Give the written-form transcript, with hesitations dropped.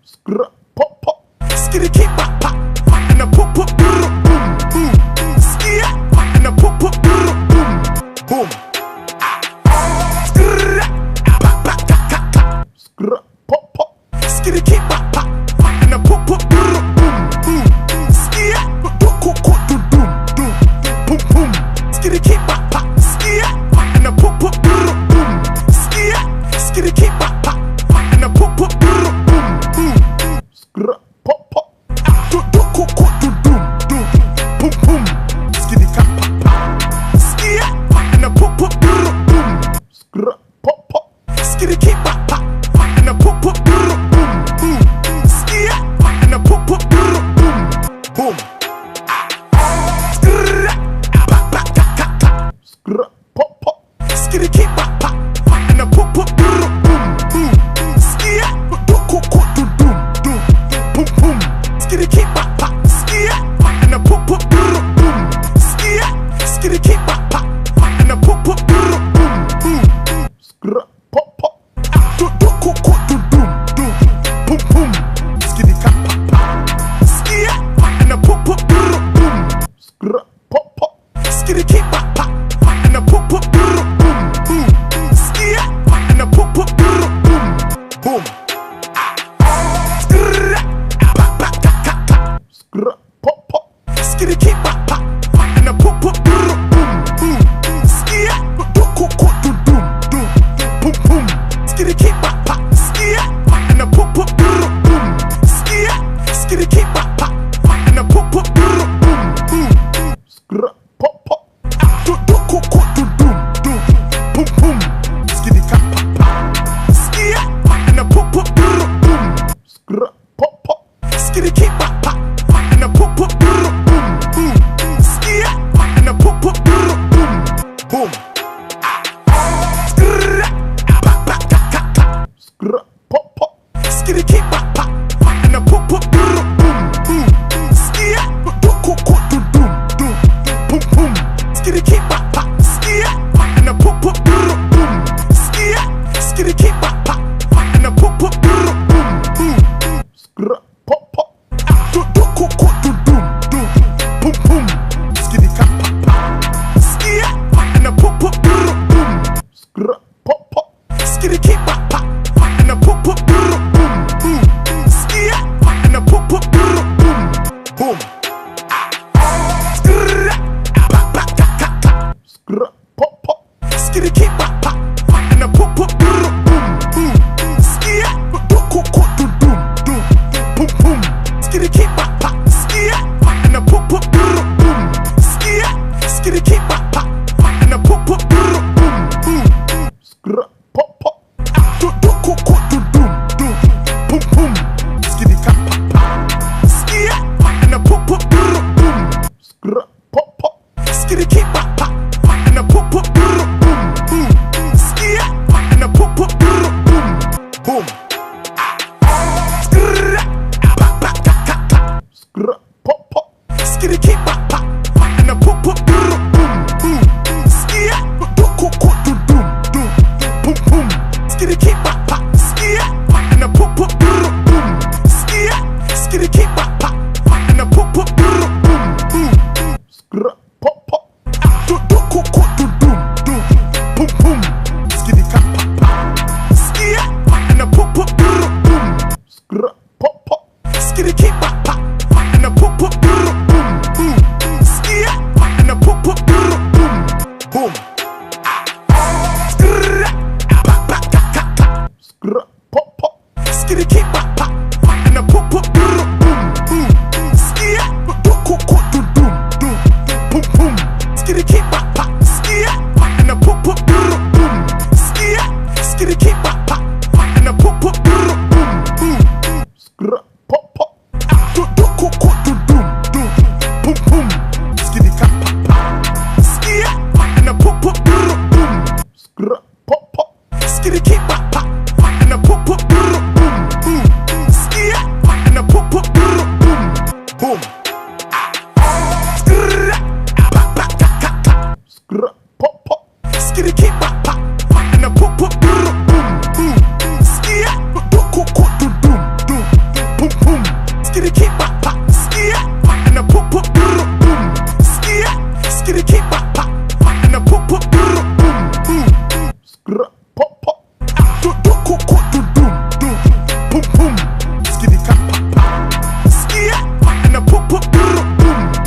Skr, pop, pop. Skitty keep pop pop. And a pop pop boom boom. Skit and a pop pop boom boom. Skr pop pop pop pop. Skr, pop, pop. Skitty keep pop pop. And a pop pop boom boom. Skit do do do do boom boom. Skitty keep pop pop. Skit and a pop pop boom boom. Skit skitty keep pop pop. And a pop pop boom boom. Skr, pop, pop. Do do do boom boom. Skitty keep pop pop. Skit and a pop pop boom. Skr, pop, pop. Skitty keep pop pop. And a pop pop boom boom. Skit and a pop pop boom boom. Skr pop pop pop pop. Skr, pop, pop. Skitty keep pop pop. And a pop pop boom boom. Skit do do boom boom. Skitty keep pop pop. Skit and a pop pop boom. Skit skitty keep pop pop. And a pop pop boom boom. Skr, pop, pop. Do boom boom. Skitty keep pop pop. Skit and a pop pop boom. Skr, pop, pop. Skitty keep pop pop. And a pop pop boom boom. Skit and a pop pop boom boom. Skr pop pop pop pop. Skr, pop, pop. Skitty keep pop pop. And a pop pop boom boom. Skit do boom boom. Skitty keep pop pop. Skit and a pop pop boom. Skit skitty keep pop pop. And a pop pop boom. Skr, pop, pop. Do boom boom. Skitty keep pop pop. Skit and a pop pop boom. Skr, pop, pop. Skitty keep pop pop. And a pop pop boom. Skit and a pop pop boom. Skr pop pop pop pop. Skr, pop, pop. Skitty keep pop pop. And a pop pop boom. Skit do boom boom. Skitty keep pop pop. Skit and a pop pop boom. Skit skitty keep pop pop. And a pop pop boom. Skr, pop, pop. Do boom boom. Skitty keep pop pop. Skit and a pop pop boom. Skr, pop, pop. Skitty keep pop pop. And a pop pop boom. Skit and a pop pop boom. Skr pop pop pop pop. Skr, pop, pop. Skitty keep pop pop. And a pop pop boom. Skit do boom boom. Skitty keep pop pop. Skit and a pop pop boom. Skit skitty keep pop pop. And a pop pop boom. Skr, pop, pop. Do boom boom. Skitty keep pop pop. Skit and a pop pop boom. Skr, pop, pop. Skitty keep pop pop. And a pop pop boom. Skit and a pop pop boom. Skr pop pop pop pop. Skr, pop, pop. Skitty keep pop pop. And a pop pop boom. Skit do boom boom. Skitty keep pop pop. Skit and a pop pop boom. Skit skitty keep pop pop. And a pop pop boom. Skr, pop, pop. Do boom boom. Skitty keep pop pop. Skit and a pop pop boom. Skr, pop, pop. Skitty keep pop pop. And a pop pop boom. Skit and a pop pop boom. Skr pop pop pop pop. Skr, pop, pop. Skitty keep pop pop. And a pop pop boom. Skit do boom boom. Skitty keep pop pop. Skit and a pop pop boom. Skit skitty keep pop pop. And a pop pop boom. Skr,